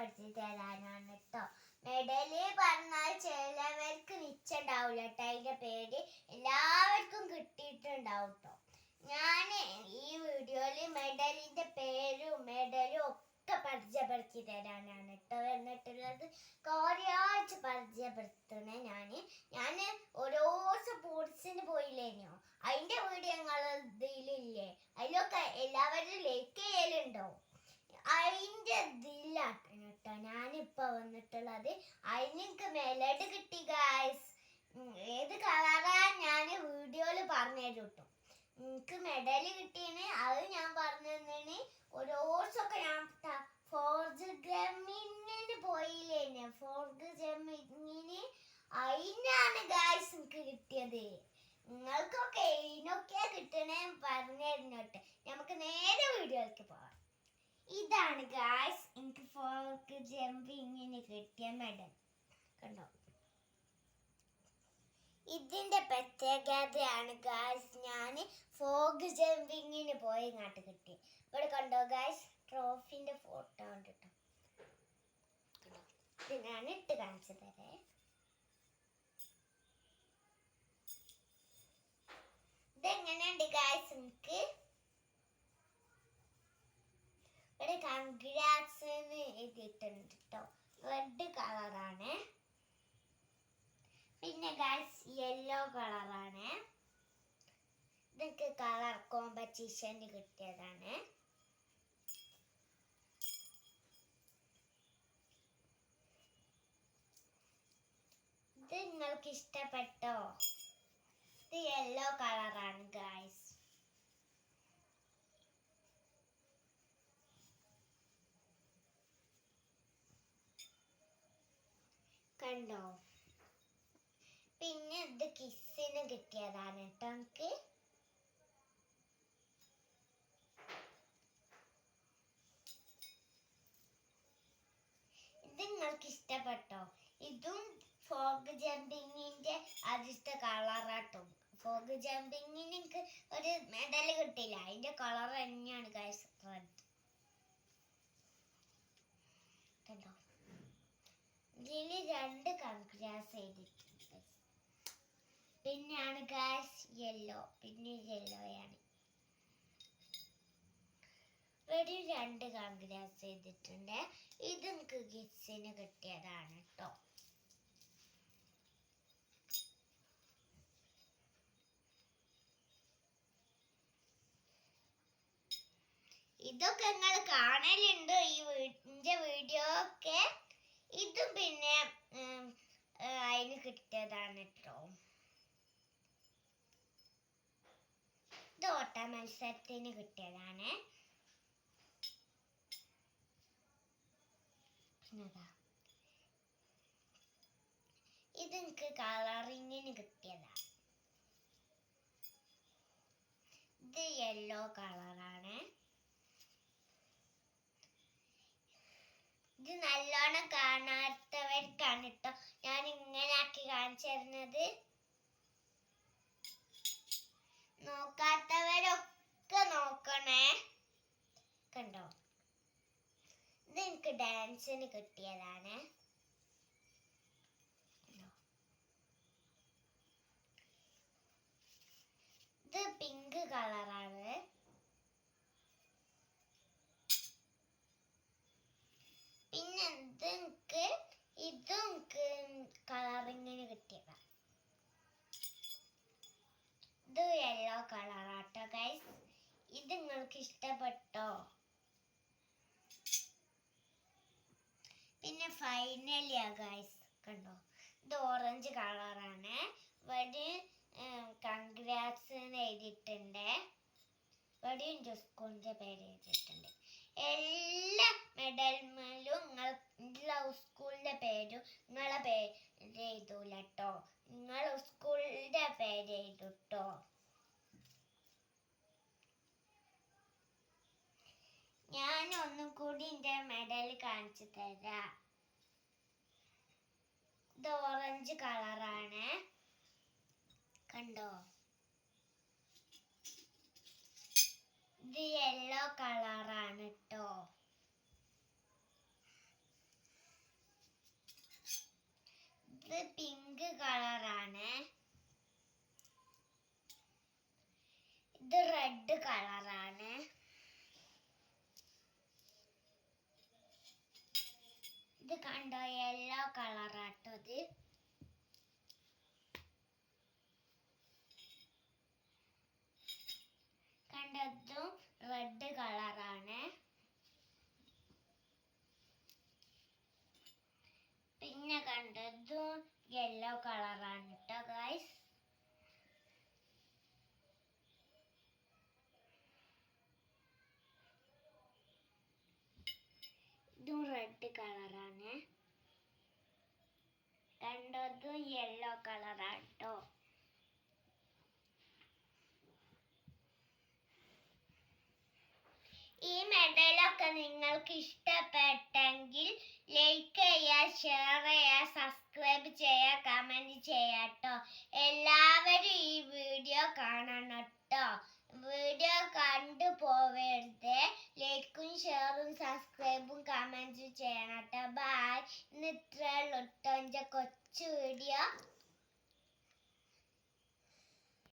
പരിചയപ്പെടുത്തി തരാനാണ് കേട്ടോ. മെഡല് പറഞ്ഞാൽ ചിലവർക്ക് നിശ്ചയുണ്ടാവില്ല കേട്ടോ. അതിൻ്റെ പേര് എല്ലാവർക്കും കിട്ടിയിട്ടുണ്ടാവും കേട്ടോ. ഞാൻ ഈ വീഡിയോയിൽ മെഡലിൻ്റെ പേരും മെഡലും ഒക്കെ പരിചയപ്പെടുത്തി തരാനാണ് കേട്ടോ എന്നിട്ടുള്ളത്. കുറേയാഴ്ച പരിചയപ്പെടുത്തണേ. ഞാൻ ഓരോ സ്പോർട്സിന് പോയില്ലേനോ, അതിൻ്റെ വീഡിയോ നിങ്ങൾ ഇതിലില്ലേ, അതിലൊക്കെ എല്ലാവരും ലൈക്ക് ചെയ്യലുണ്ടോ? അതിൻ്റെ ഇതിലാണ് കേട്ടോ ഞാനിപ്പോൾ വന്നിട്ടുള്ളത്. അതിനെനിക്ക് മെലഡ് കിട്ടി ഗായ്സ്. ഏത് കളറാ ഞാൻ വീഡിയോയിൽ പറഞ്ഞു തരും കേട്ടോ. എനിക്ക് മെഡല് കിട്ടിയാണ്, അത് ഞാൻ പറഞ്ഞു തന്നേന്. ഓരോ ദിവസമൊക്കെ ഞാൻ ഫോർത്ത് ജമ്മിങ്ങിന് പോയില്ലേനെ, ഫോർത്ത് ജമ്മിങ്ങിന് അതിനാണ് ഗായ്സ് എനിക്ക് കിട്ടിയത്. നിങ്ങൾക്കൊക്കെ ഇതിനൊക്കെ കിട്ടണേ പറഞ്ഞു തരുന്നോട്ടെ. നമുക്ക് നേരെ വീഡിയോയിലേക്ക് പോവാം. ഇതാണ് ഗായ്സ് എനിക്ക് ഫോർക്ക് ജമ്പിങ്ങിന് കിട്ടിയ മെഡൽ. കണ്ടോ, ഇതിൻ്റെ പ്രത്യേകതയാണ് ഗായ്സ് ഞാൻ ഫോക്ക് ജമ്പിങ്ങിന് പോയി ഇങ്ങോട്ട് കിട്ടി. ഇവിടെ കണ്ടോ ഗായ്സ്, ട്രോഫിൻ്റെ ഫോട്ടോ ഉണ്ട് കേട്ടോ. ഇത് ഞാൻ ഇട്ട് കാണിച്ചു തരേ. ഇതെങ്ങനെയുണ്ട് ഗായ്സ്? എനിക്ക് ഇവിടെ കൺഗ്രാറ്റ്സ് എന്ന് എഴുതിയിട്ടുണ്ട് കേട്ടോ. റെഡ് കളറാണ്. പിന്നെ ഗായ്സ് യെല്ലോ കളറാണ്. ഇതൊക്കെ കളർ കോമ്പറ്റീഷന് കിട്ടിയതാണ്. ഇത് നിങ്ങൾക്ക് ഇഷ്ടപ്പെട്ടോ? ഇത് യെല്ലോ കളറാണ് ഗായ്സ്. കണ്ടോ? പിന്നെ ഇത് കിസ്സിന് കിട്ടിയതാണ് കേട്ടോ എനിക്ക്. ഇത് നിങ്ങൾക്ക് ഇഷ്ടപ്പെട്ടോ? ഇതും ഫോക്ക് ജമ്പിങ്ങിന്റെ ആദ്യത്തെ കളറാട്ടോ. ഫോക്ക് ജമ്പിങ്ങിന് എനിക്ക് ഒരു മെഡൽ കിട്ടിയില്ല, അതിന്റെ കളർ തന്നെയാണ് ഗൈസ്, റെഡ്. കണ്ടോ, ഇതിൽ 2 കൺഗ്രാറ്റ്സ് എഴുതിയിട്ടുണ്ട്. പിന്നെയാണ് ഗായ്സ് യെല്ലോ, പിന്നെ യെല്ലോയാണ്. ഇവിടെ 2 കൺഗ്രാറ്റ്സ് ചെയ്തിട്ടുണ്ട്. ഇത് എനിക്ക് ഗിഫ്റ്റ്സിന് കിട്ടിയതാണ് കേട്ടോ. ഇതൊക്കെ നിങ്ങൾ കാണലുണ്ടോ ഈ വീഡിയോ ഒക്കെ? ഇതും പിന്നെ അതിന് കിട്ടിയതാണ് കേട്ടോ. ഇത് ഓട്ട മത്സരത്തിന് കിട്ടിയതാണ്. ഇത് എനിക്ക് കളറിങ്ങിന് കിട്ടിയതാണ്. ഇത് യെല്ലോ കളറാണ്. ഇത് നല്ലോണം കാണാത്തവർക്കാണ് കേട്ടോ ഞാൻ ഇങ്ങനെ ആക്കി കാണിച്ചു തരുന്നത്. നോക്കാത്തവരൊക്കെ നോക്കണേ. കണ്ടോ, ഇത് എനിക്ക് ഡാൻസിന് കിട്ടിയതാണ്. ഇത് പിങ്ക് കളറാണ്. പിന്നെ ഇതും കളറിങ്ങിന് കിട്ടിയതാണ്. ഇത് യെല്ലോ കളറാട്ടോ ഗൈസ്. ഇത് നിങ്ങൾക്ക് ഇഷ്ടപ്പെട്ടോ? പിന്നെ ഫൈനലിയാ ഗൈസ്, കണ്ടോ, ഇത് ഓറഞ്ച് കളറാണ്. ഇവിടെ കൺഗ്രാറ്റ്സ് എഴുതിയിട്ടുണ്ട്. ഇവിടെയും സ്കൂളിൻ്റെ പേര് എഴുതിയിട്ടുണ്ട്. എല്ലാ മെഡൽമേലും നിങ്ങളെ സ്കൂളിൻ്റെ പേരും നിങ്ങളെ പേര് എഴുതൂല കേട്ടോ. നിങ്ങൾ സ്കൂളിൻ്റെ പേര് എഴുതൂട്ടോ. ഞാൻ ഒന്നും കൂടി എൻ്റെ മെഡൽ കാണിച്ചു തരാം. ഇത് ഓറഞ്ച് കളറാണ്. കണ്ടോ, ഇത് യെല്ലോ കളറാണ് കേട്ടോ. ഇത് പിങ്ക് കളറാണ്. ഇത് റെഡ് കളറാണ്. ഇത് കണ്ടോ യെല്ലോ കളറാട്ടോ. ഇത് കണ്ടതും റെഡ് കളറാണ്. പിന്നെ കണ്ടതും യെല്ലോ കളറാണ് കേട്ടോ ഗൈസ്. ഇതും റെഡ് കളറാണ്. കണ്ടതും യെല്ലോ കളറാണ് കേട്ടോ. ഈ മെഡലൊക്കെ നിങ്ങൾക്ക് ഇഷ്ടപ്പെട്ടെങ്കിൽ ലൈക്ക് ചെയ്യുക, ഷെയർ ചെയ്യുക, സബ്സ്ക്രൈബ് ചെയ്യുക, കമന്റ് ചെയ്യാട്ടോ. എല്ലാവരും ഈ വീഡിയോ കാണണം കേട്ടോ. വീഡിയോ കണ്ടു പോവരുത്. ലൈക്കും ഷെയറും സബ്സ്ക്രൈബും കമന്റും ചെയ്യണം കേട്ടോ. ബൈ. ഇന്ന് ഇത്രയുള്ളൂ കേട്ടോ എൻ്റെ കൊച്ചു വീഡിയോ.